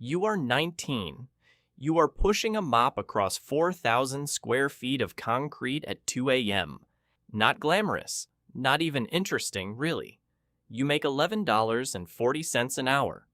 You are 19. You are pushing a mop across 4,000 square feet of concrete at 2 a.m. Not glamorous, not even interesting, really. You make $11.40 an hour.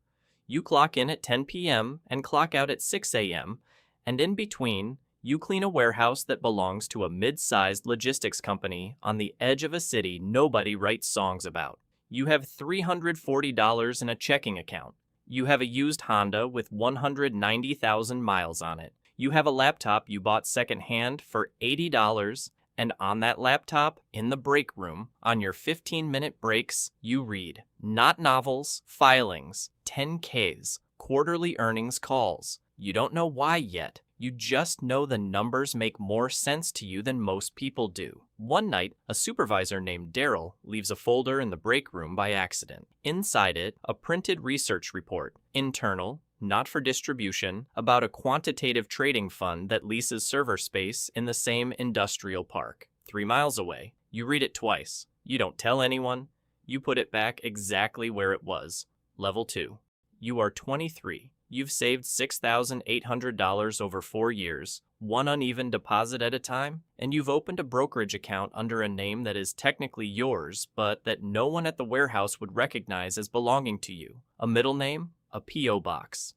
You clock in at 10 p.m. and clock out at 6 a.m., and in between, you clean a warehouse that belongs to a mid-sized logistics company on the edge of a city nobody writes songs about. You have $340 in a checking account. You have a used Honda with 190,000 miles on it. You have a laptop you bought secondhand for $80, and on that laptop, in the break room, on your 15-minute breaks, you read not novels, filings, 10Ks, quarterly earnings calls. You don't know why yet. You just know the numbers make more sense to you than most people do. One night, a supervisor named Daryl leaves a folder in the break room by accident. Inside it, a printed research report, internal, not for distribution, about a quantitative trading fund that leases server space in the same industrial park, 3 miles away. You read it twice. You don't tell anyone. You put it back exactly where it was. Level 2. You are 23. You've saved $6,800 over 4 years, one uneven deposit at a time, and you've opened a brokerage account under a name that is technically yours, but that no one at the warehouse would recognize as belonging to you. A middle name? A P.O. box.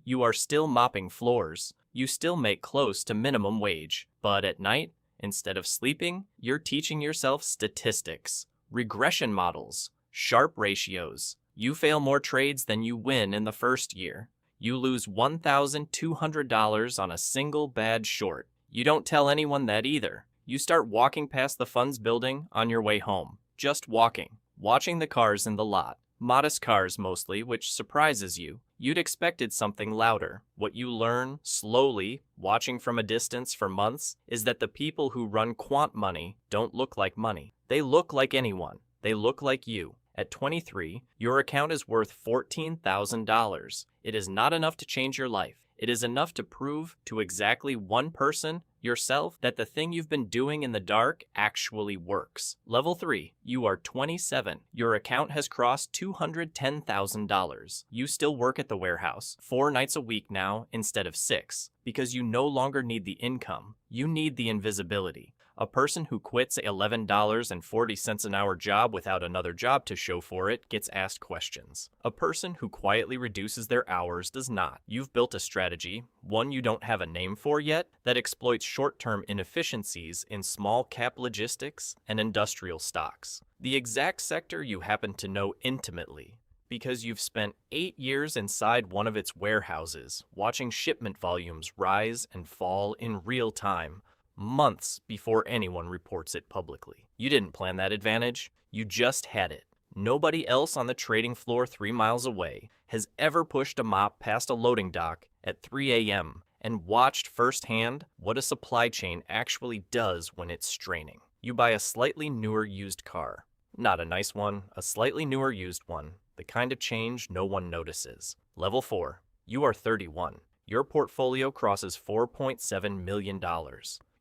You are still mopping floors. You still make close to minimum wage. But at night, instead of sleeping, you're teaching yourself statistics, regression models, sharp ratios. You fail more trades than you win in the first year. You lose $1,200 on a single bad short. You don't tell anyone that either. You start walking past the funds building on your way home. Just walking. Watching the cars in the lot. Modest cars mostly, which surprises you. You'd expected something louder. What you learn, slowly, watching from a distance for months, is that the people who run Quant money don't look like money. They look like anyone. They look like you. At 23, your account is worth $14,000. It is not enough to change your life. It is enough to prove to exactly one person, yourself, that the thing you've been doing in the dark actually works. Level 3, you are 27. Your account has crossed $210,000. You still work at the warehouse, 4 nights a week now instead of 6, because you no longer need the income. You need the invisibility. A person who quits a $11.40 an hour job without another job to show for it gets asked questions. A person who quietly reduces their hours does not. You've built a strategy, one you don't have a name for yet, that exploits short-term inefficiencies in small-cap logistics and industrial stocks. The exact sector you happen to know intimately, because you've spent 8 years inside one of its warehouses, watching shipment volumes rise and fall in real time, months before anyone reports it publicly. You didn't plan that advantage. You just had it. Nobody else on the trading floor 3 miles away has ever pushed a mop past a loading dock at 3 a.m. and watched firsthand what a supply chain actually does when it's straining. You buy a slightly newer used car. Not a nice one, a slightly newer used one. The kind of change no one notices. Level 4. You are 31. Your portfolio crosses $4.7 million.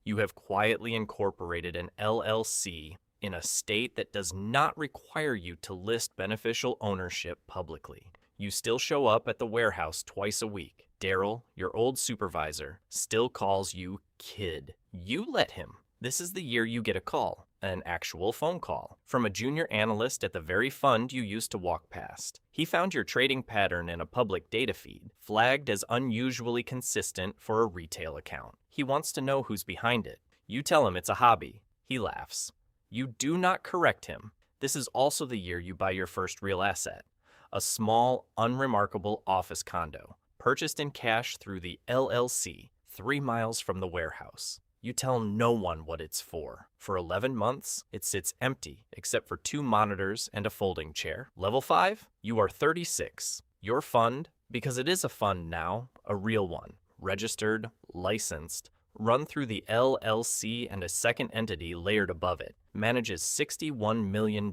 You have quietly incorporated an LLC in a state that does not require you to list beneficial ownership publicly. You still show up at the warehouse twice a week. Daryl, your old supervisor, still calls you kid. You let him. This is the year you get a call, an actual phone call, from a junior analyst at the very fund you used to walk past. He found your trading pattern in a public data feed, flagged as unusually consistent for a retail account. He wants to know who's behind it. You tell him it's a hobby. He laughs. You do not correct him. This is also the year you buy your first real asset, a small, unremarkable office condo, purchased in cash through the LLC, 3 miles from the warehouse. You tell no one what it's for. For 11 months, it sits empty, except for 2 monitors and a folding chair. Level 5, you are 36. Your fund, because it is a fund now, a real one, registered, licensed, run through the LLC and a second entity layered above it, manages $61 million.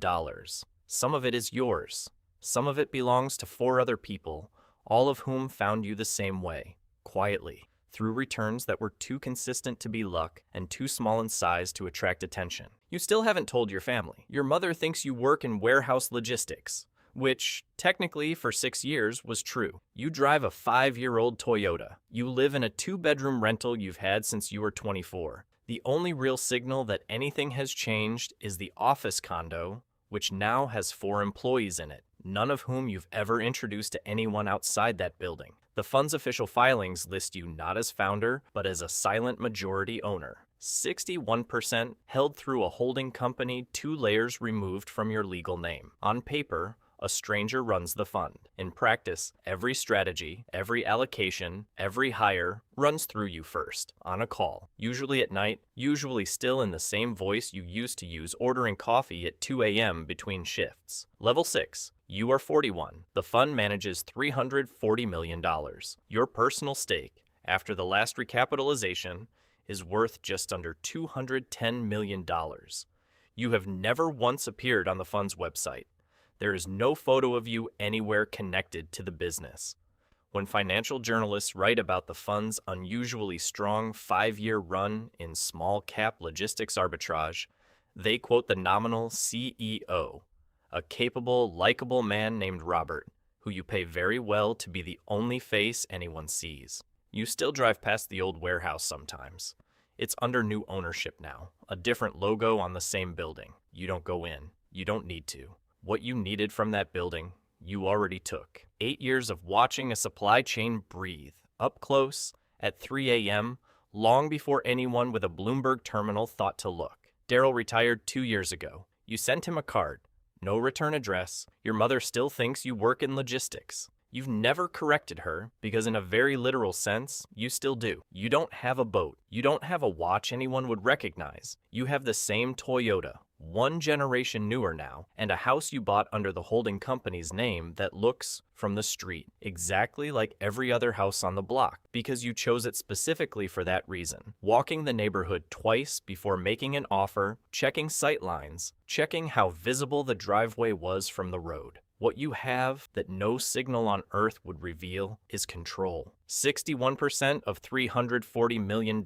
Some of it is yours. Some of it belongs to 4 other people, all of whom found you the same way, quietly, through returns that were too consistent to be luck and too small in size to attract attention. You still haven't told your family. Your mother thinks you work in warehouse logistics, which technically for 6 years was true. You drive a 5-year-old Toyota. You live in a 2-bedroom rental you've had since you were 24. The only real signal that anything has changed is the office condo, which now has 4 employees in it, none of whom you've ever introduced to anyone outside that building. The fund's official filings list you not as founder, but as a silent majority owner. 61% held through a holding company 2 layers removed from your legal name. On paper, a stranger runs the fund. In practice, every strategy, every allocation, every hire runs through you first, on a call, usually at night, usually still in the same voice you used to use ordering coffee at 2 a.m. between shifts. Level 6. You are 41. The fund manages $340 million. Your personal stake, after the last recapitalization, is worth just under $210 million. You have never once appeared on the fund's website. There is no photo of you anywhere connected to the business. When financial journalists write about the fund's unusually strong 5-year run in small-cap logistics arbitrage, they quote the nominal CEO, a capable, likable man named Robert, who you pay very well to be the only face anyone sees. You still drive past the old warehouse sometimes. It's under new ownership now, a different logo on the same building. You don't go in. You don't need to. What you needed from that building, you already took. 8 years of watching a supply chain breathe, up close, at 3 a.m., long before anyone with a Bloomberg terminal thought to look. Daryl retired 2 years ago. You sent him a card. No return address. Your mother still thinks you work in logistics. You've never corrected her, because in a very literal sense, you still do. You don't have a boat. You don't have a watch anyone would recognize. You have the same Toyota, 1 generation newer now, and a house you bought under the holding company's name that looks, from the street, exactly like every other house on the block, because you chose it specifically for that reason. Walking the neighborhood twice before making an offer, checking sight lines, checking how visible the driveway was from the road. What you have that no signal on earth would reveal is control. 61% of $340 million,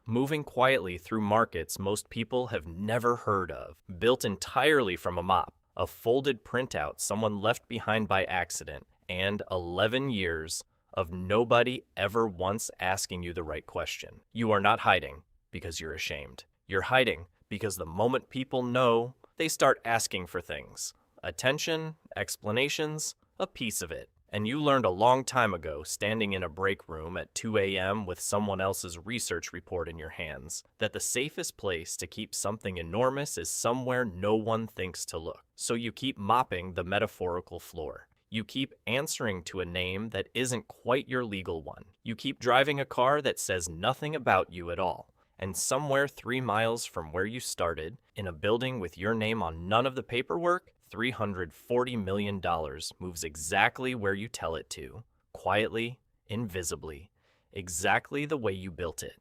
moving quietly through markets most people have never heard of, built entirely from a mop, a folded printout someone left behind by accident, and 11 years of nobody ever once asking you the right question. You are not hiding because you're ashamed. You're hiding because the moment people know, they start asking for things. Attention, explanations, a piece of it. And you learned a long time ago, standing in a break room at 2 a.m. with someone else's research report in your hands, that the safest place to keep something enormous is somewhere no one thinks to look. So you keep mopping the metaphorical floor. You keep answering to a name that isn't quite your legal one. You keep driving a car that says nothing about you at all. And somewhere 3 miles from where you started, in a building with your name on none of the paperwork, $340 million moves exactly where you tell it to, quietly, invisibly, exactly the way you built it.